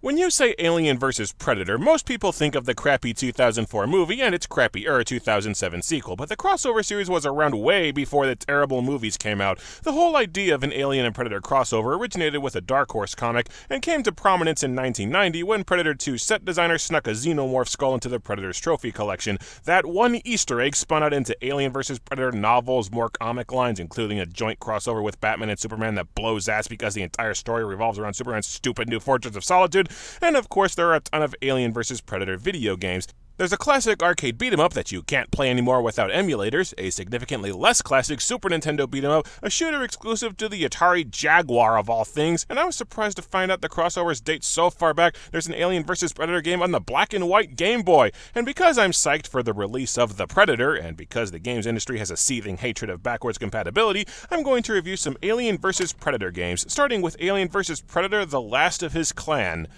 When you say Alien vs. Predator, most people think of the crappy 2004 movie and its crappier 2007 sequel, but the crossover series was around way before the terrible movies came out. The whole idea of an Alien and Predator crossover originated with a Dark Horse comic and came to prominence in 1990 when Predator 2 set designer snuck a xenomorph skull into the Predator's trophy collection. That one Easter egg spun out into Alien vs. Predator novels, more comic lines, including a joint crossover with Batman and Superman that blows ass because the entire story revolves around Superman's stupid new Fortress of Solitude. And of course, there are a ton of Alien vs. Predator video games. There's a classic arcade beat-em-up that you can't play anymore without emulators, a significantly less classic Super Nintendo beat-em-up, a shooter exclusive to the Atari Jaguar of all things, and I was surprised to find out the crossovers date so far back. There's an Alien vs. Predator game on the black and white Game Boy, and because I'm psyched for the release of The Predator, and because the games industry has a seething hatred of backwards compatibility, I'm going to review some Alien vs. Predator games, starting with Alien vs. Predator: The Last of His Clan.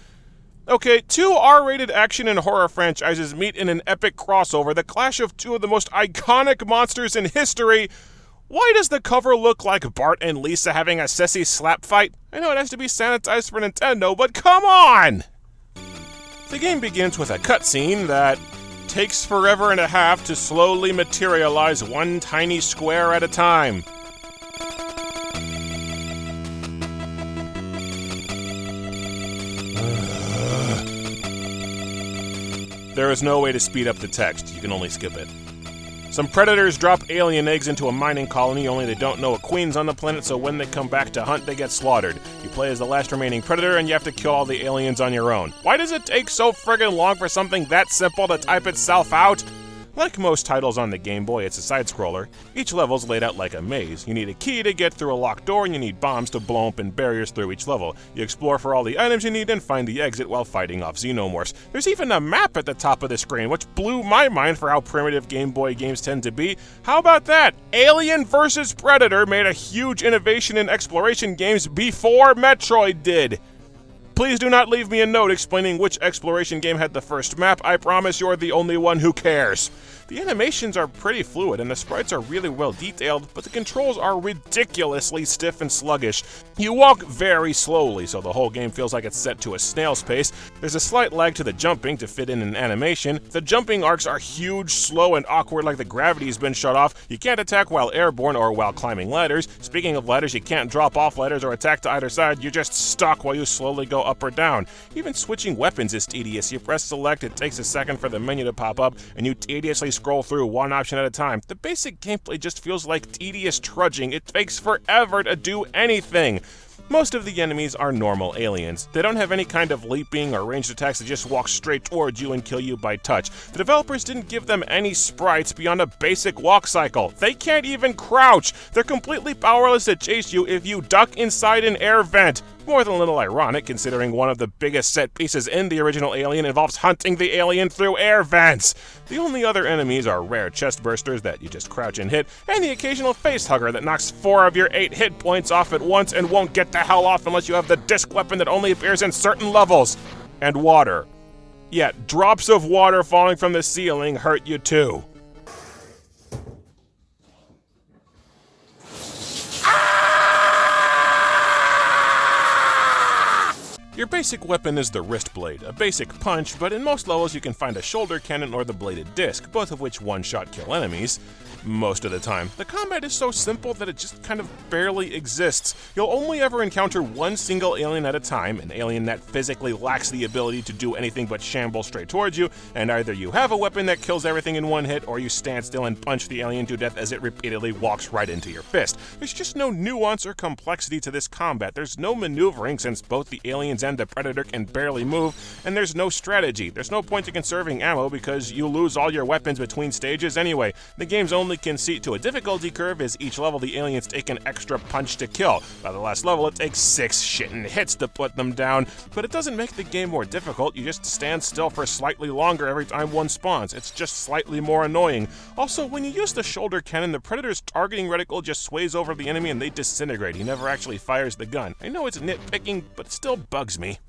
Okay, two R-rated action and horror franchises meet in an epic crossover, the clash of two of the most iconic monsters in history. Why does the cover look like Bart and Lisa having a sissy slap fight? I know it has to be sanitized for Nintendo, but come on! The game begins with a cutscene that takes forever and a half to slowly materialize one tiny square at a time. There is no way to speed up the text, you can only skip it. Some predators drop alien eggs into a mining colony, only they don't know a queen's on the planet, so when they come back to hunt, they get slaughtered. You play as the last remaining predator, and you have to kill all the aliens on your own. Why does it take so friggin' long for something that simple to type itself out? Like most titles on the Game Boy, it's a side-scroller. Each level's laid out like a maze. You need a key to get through a locked door, and you need bombs to blow open barriers through each level. You explore for all the items you need and find the exit while fighting off xenomorphs. There's even a map at the top of the screen, which blew my mind for how primitive Game Boy games tend to be. How about that? Alien vs. Predator made a huge innovation in exploration games before Metroid did. Please do not leave me a note explaining which exploration game had the first map. I promise you're the only one who cares. The animations are pretty fluid and the sprites are really well detailed, but the controls are ridiculously stiff and sluggish. You walk very slowly, so the whole game feels like it's set to a snail's pace. There's a slight lag to the jumping to fit in an animation. The jumping arcs are huge, slow, and awkward like the gravity's been shut off. You can't attack while airborne or while climbing ladders. Speaking of ladders, you can't drop off ladders or attack to either side. You're just stuck while you slowly go up or down. Even switching weapons is tedious. You press select, it takes a second for the menu to pop up, and you tediously scroll through one option at a time. The basic gameplay just feels like tedious trudging. It takes forever to do anything. Most of the enemies are normal aliens. They don't have any kind of leaping or ranged attacks that just walk straight towards you and kill you by touch. The developers didn't give them any sprites beyond a basic walk cycle. They can't even crouch. They're completely powerless to chase you if you duck inside an air vent. More than a little ironic, considering one of the biggest set pieces in the original Alien involves hunting the alien through air vents. The only other enemies are rare chest bursters that you just crouch and hit, and the occasional face hugger that knocks 4 of your 8 hit points off at once and won't get the hell off unless you have the disc weapon that only appears in certain levels. And water. Yeah, drops of water falling from the ceiling hurt you too. Your basic weapon is the wrist blade, a basic punch, but in most levels you can find a shoulder cannon or the bladed disc, both of which one-shot kill enemies. Most of the time. The combat is so simple that it just kind of barely exists. You'll only ever encounter one single alien at a time, an alien that physically lacks the ability to do anything but shamble straight towards you, and either you have a weapon that kills everything in one hit, or you stand still and punch the alien to death as it repeatedly walks right into your fist. There's just no nuance or complexity to this combat. There's no maneuvering since both the aliens and the predator can barely move, and there's no strategy. There's no point to conserving ammo because you lose all your weapons between stages anyway. The game's only conceit to a difficulty curve is each level the aliens take an extra punch to kill. By the last level it takes 6 shittin' hits to put them down, but it doesn't make the game more difficult. You just stand still for slightly longer every time one spawns. It's just slightly more annoying. Also, when you use the shoulder cannon, the predator's targeting reticle just sways over the enemy and they disintegrate. He never actually fires the gun. I know it's nitpicking, but it still bugs me.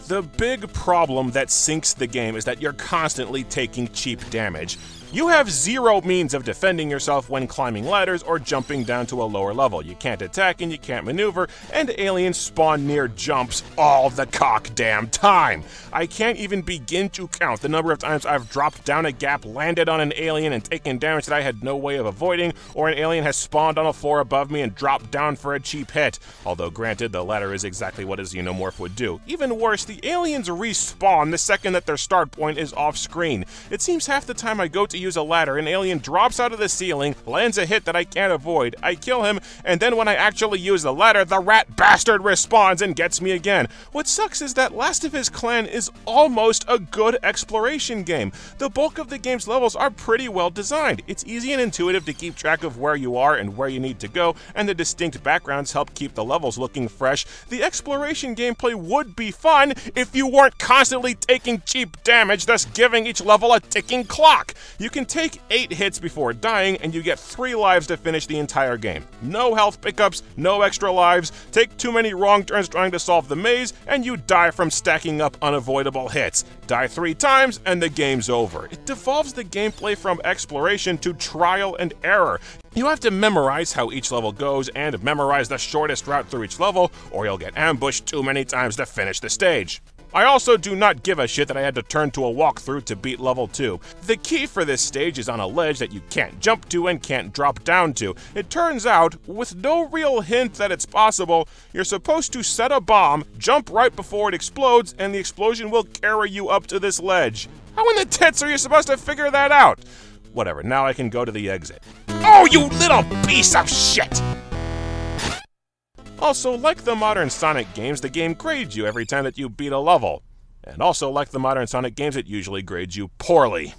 The big problem that sinks the game is that you're constantly taking cheap damage. You have zero means of defending yourself when climbing ladders or jumping down to a lower level. You can't attack and you can't maneuver, and aliens spawn near jumps all the cock-damn time. I can't even begin to count the number of times I've dropped down a gap, landed on an alien, and taken damage that I had no way of avoiding, or an alien has spawned on a floor above me and dropped down for a cheap hit. Although granted, the latter is exactly what a xenomorph would do. Even worse, the aliens respawn the second that their start point is off screen. It seems half the time I go to use a ladder, an alien drops out of the ceiling, lands a hit that I can't avoid, I kill him, and then when I actually use the ladder, the rat bastard respawns and gets me again. What sucks is that Last of Us Clan is almost a good exploration game. The bulk of the game's levels are pretty well designed. It's easy and intuitive to keep track of where you are and where you need to go, and the distinct backgrounds help keep the levels looking fresh. The exploration gameplay would be fun if you weren't constantly taking cheap damage, thus giving each level a ticking clock. You can take 8 hits before dying, and you get 3 lives to finish the entire game. No health pickups, no extra lives, take too many wrong turns trying to solve the maze, and you die from stacking up unavoidable hits. Die 3 times, and the game's over. It devolves the gameplay from exploration to trial and error. You have to memorize how each level goes and memorize the shortest route through each level, or you'll get ambushed too many times to finish the stage. I also do not give a shit that I had to turn to a walkthrough to beat level 2. The key for this stage is on a ledge that you can't jump to and can't drop down to. It turns out, with no real hint that it's possible, you're supposed to set a bomb, jump right before it explodes, and the explosion will carry you up to this ledge. How in the tits are you supposed to figure that out? Whatever, now I can go to the exit. Oh, you little piece of shit! Also, like the modern Sonic games, the game grades you every time that you beat a level. And also, like the modern Sonic games, it usually grades you poorly.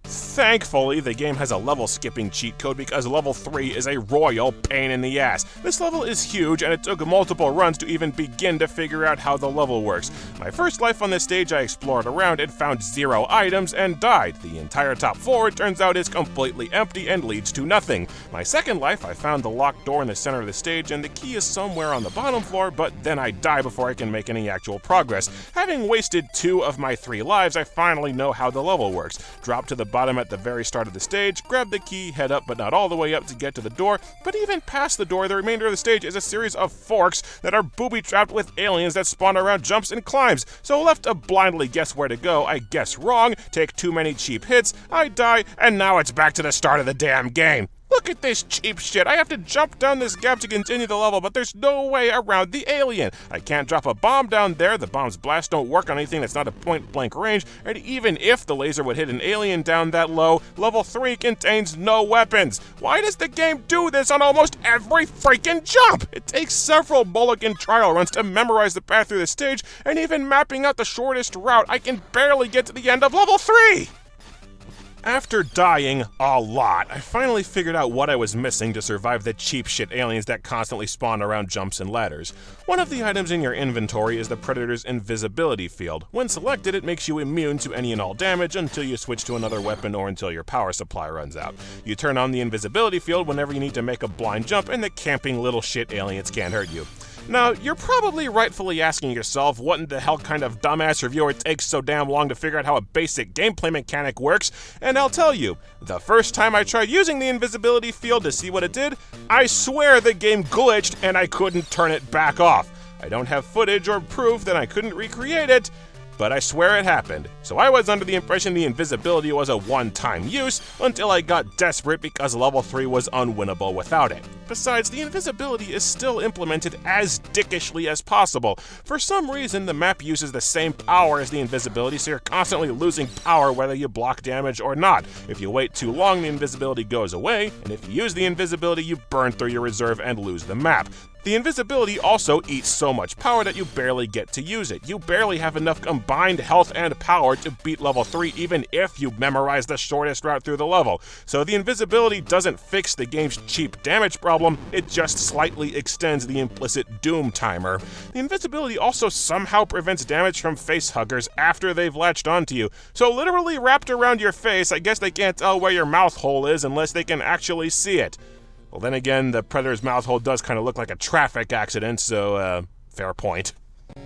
Thankfully, the game has a level skipping cheat code because level 3 is a royal pain in the ass. This level is huge, and it took multiple runs to even begin to figure out how the level works. My first life on this stage, I explored around and found 0 items and died. The entire top floor, it turns out, is completely empty and leads to nothing. My second life, I found the locked door in the center of the stage, and the key is somewhere on the bottom floor, but then I die before I can make any actual progress. Having wasted 2 of my 3 lives, I finally know how the level works. Drop to the bottom at the very start of the stage, grab the key, head up but not all the way up to get to the door, but even past the door, the remainder of the stage is a series of forks that are booby-trapped with aliens that spawn around jumps and climbs. So left to blindly guess where to go, I guess wrong, take too many cheap hits, I die, and now it's back to the start of the damn game. Look at this cheap shit. I have to jump down this gap to continue the level, but there's no way around the alien. I can't drop a bomb down there. The bomb's blast don't work on anything that's not a point-blank range, and even if the laser would hit an alien down that low, level 3 contains no weapons. Why does the game do this on almost every freaking jump? It takes several mulligan trial runs to memorize the path through the stage, and even mapping out the shortest route, I can barely get to the end of level 3! After dying a lot, I finally figured out what I was missing to survive the cheap shit aliens that constantly spawn around jumps and ladders. One of the items in your inventory is the Predator's Invisibility field. When selected, it makes you immune to any and all damage until you switch to another weapon or until your power supply runs out. You turn on the Invisibility field whenever you need to make a blind jump, and the camping little shit aliens can't hurt you. Now, you're probably rightfully asking yourself what in the hell kind of dumbass reviewer takes so damn long to figure out how a basic gameplay mechanic works, and I'll tell you, the first time I tried using the invisibility field to see what it did, I swear the game glitched and I couldn't turn it back off. I don't have footage or proof that I couldn't recreate it, but I swear it happened. So I was under the impression the invisibility was a one-time use until I got desperate because level 3 was unwinnable without it. Besides, the invisibility is still implemented as dickishly as possible. For some reason, the map uses the same power as the invisibility, so you're constantly losing power whether you block damage or not. If you wait too long, the invisibility goes away, and if you use the invisibility, you burn through your reserve and lose the map. The invisibility also eats so much power that you barely get to use it. You barely have enough combined health and power to beat level 3 even if you memorize the shortest route through the level. So the invisibility doesn't fix the game's cheap damage problem, it just slightly extends the implicit doom timer. The invisibility also somehow prevents damage from facehuggers after they've latched onto you. So literally wrapped around your face, I guess they can't tell where your mouth hole is unless they can actually see it. Well, then again, the Predator's mouth hole does kind of look like a traffic accident, so, fair point.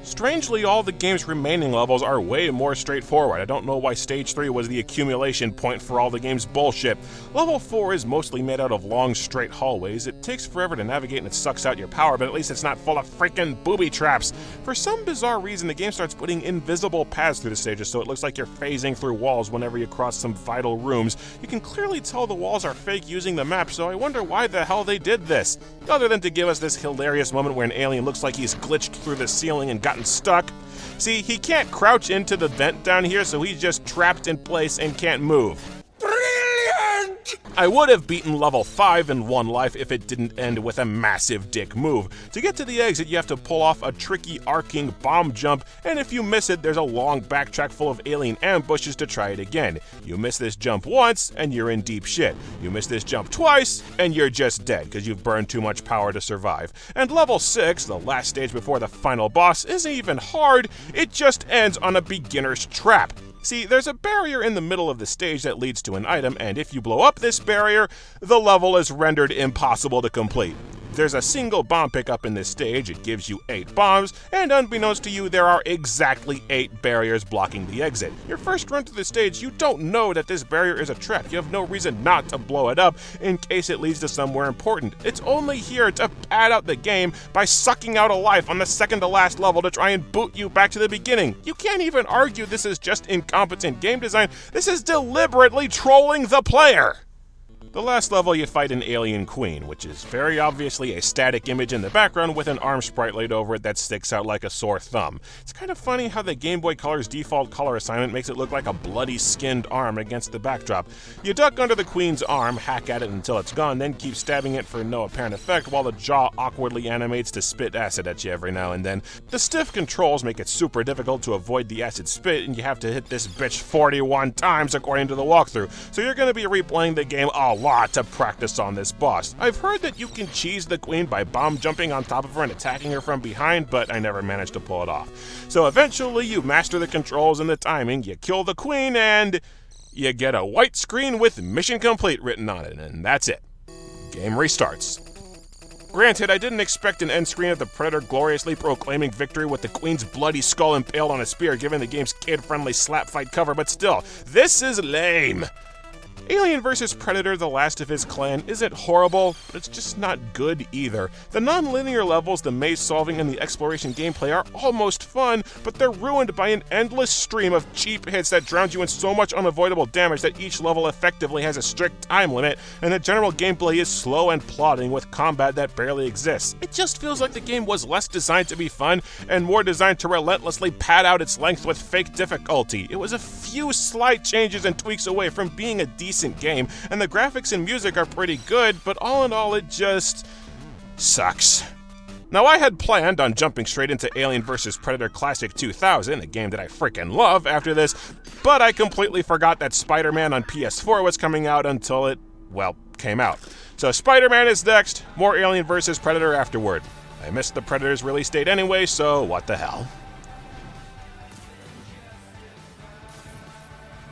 Strangely, all the game's remaining levels are way more straightforward. I don't know why Stage 3 was the accumulation point for all the game's bullshit. Level 4 is mostly made out of long, straight hallways. It takes forever to navigate and it sucks out your power, but at least it's not full of freaking booby traps. For some bizarre reason, the game starts putting invisible paths through the stages, so it looks like you're phasing through walls whenever you cross some vital rooms. You can clearly tell the walls are fake using the map, so I wonder why the hell they did this. Other than to give us this hilarious moment where an alien looks like he's glitched through the ceiling and gotten stuck. See, he can't crouch into the vent down here, so he's just trapped in place and can't move. I would have beaten level 5 in one life if it didn't end with a massive dick move. To get to the exit, you have to pull off a tricky arcing bomb jump, and if you miss it, there's a long backtrack full of alien ambushes to try it again. You miss this jump once, and you're in deep shit. You miss this jump twice, and you're just dead, because you've burned too much power to survive. And level 6, the last stage before the final boss, isn't even hard, it just ends on a beginner's trap. See, there's a barrier in the middle of the stage that leads to an item, and if you blow up this barrier, the level is rendered impossible to complete. There's a single bomb pickup in this stage, it gives you 8 bombs, and unbeknownst to you, there are exactly 8 barriers blocking the exit. Your first run through the stage, you don't know that this barrier is a trap. You have no reason not to blow it up in case it leads to somewhere important. It's only here to pad out the game by sucking out a life on the second to last level to try and boot you back to the beginning. You can't even argue this is just incompetent game design. This is deliberately trolling the player. The last level, you fight an alien queen, which is very obviously a static image in the background with an arm sprite laid over it that sticks out like a sore thumb. It's kind of funny how the Game Boy Color's default color assignment makes it look like a bloody skinned arm against the backdrop. You duck under the queen's arm, hack at it until it's gone, then keep stabbing it for no apparent effect while the jaw awkwardly animates to spit acid at you every now and then. The stiff controls make it super difficult to avoid the acid spit, and you have to hit this bitch 41 times according to the walkthrough, so you're going to be replaying the game a lot to practice on this boss. I've heard that you can cheese the queen by bomb jumping on top of her and attacking her from behind, but I never managed to pull it off. So eventually you master the controls and the timing, you kill the queen, and you get a white screen with mission complete written on it, and that's it. Game restarts. Granted, I didn't expect an end screen of the Predator gloriously proclaiming victory with the Queen's bloody skull impaled on a spear given the game's kid-friendly slap fight cover, but still, this is lame. Alien vs. Predator, the last of his clan, isn't horrible, but it's just not good either. The non-linear levels, the maze solving, and the exploration gameplay are almost fun, but they're ruined by an endless stream of cheap hits that drown you in so much unavoidable damage that each level effectively has a strict time limit, and the general gameplay is slow and plodding with combat that barely exists. It just feels like the game was less designed to be fun and more designed to relentlessly pad out its length with fake difficulty. It was a few slight changes and tweaks away from being a decent game, and the graphics and music are pretty good, but all in all, it just sucks. Now, I had planned on jumping straight into Alien vs. Predator Classic 2000, a game that I freaking love, after this, but I completely forgot that Spider-Man on PS4 was coming out until it, well, came out. So Spider-Man is next, more Alien vs. Predator afterward. I missed the Predator's release date anyway, so what the hell.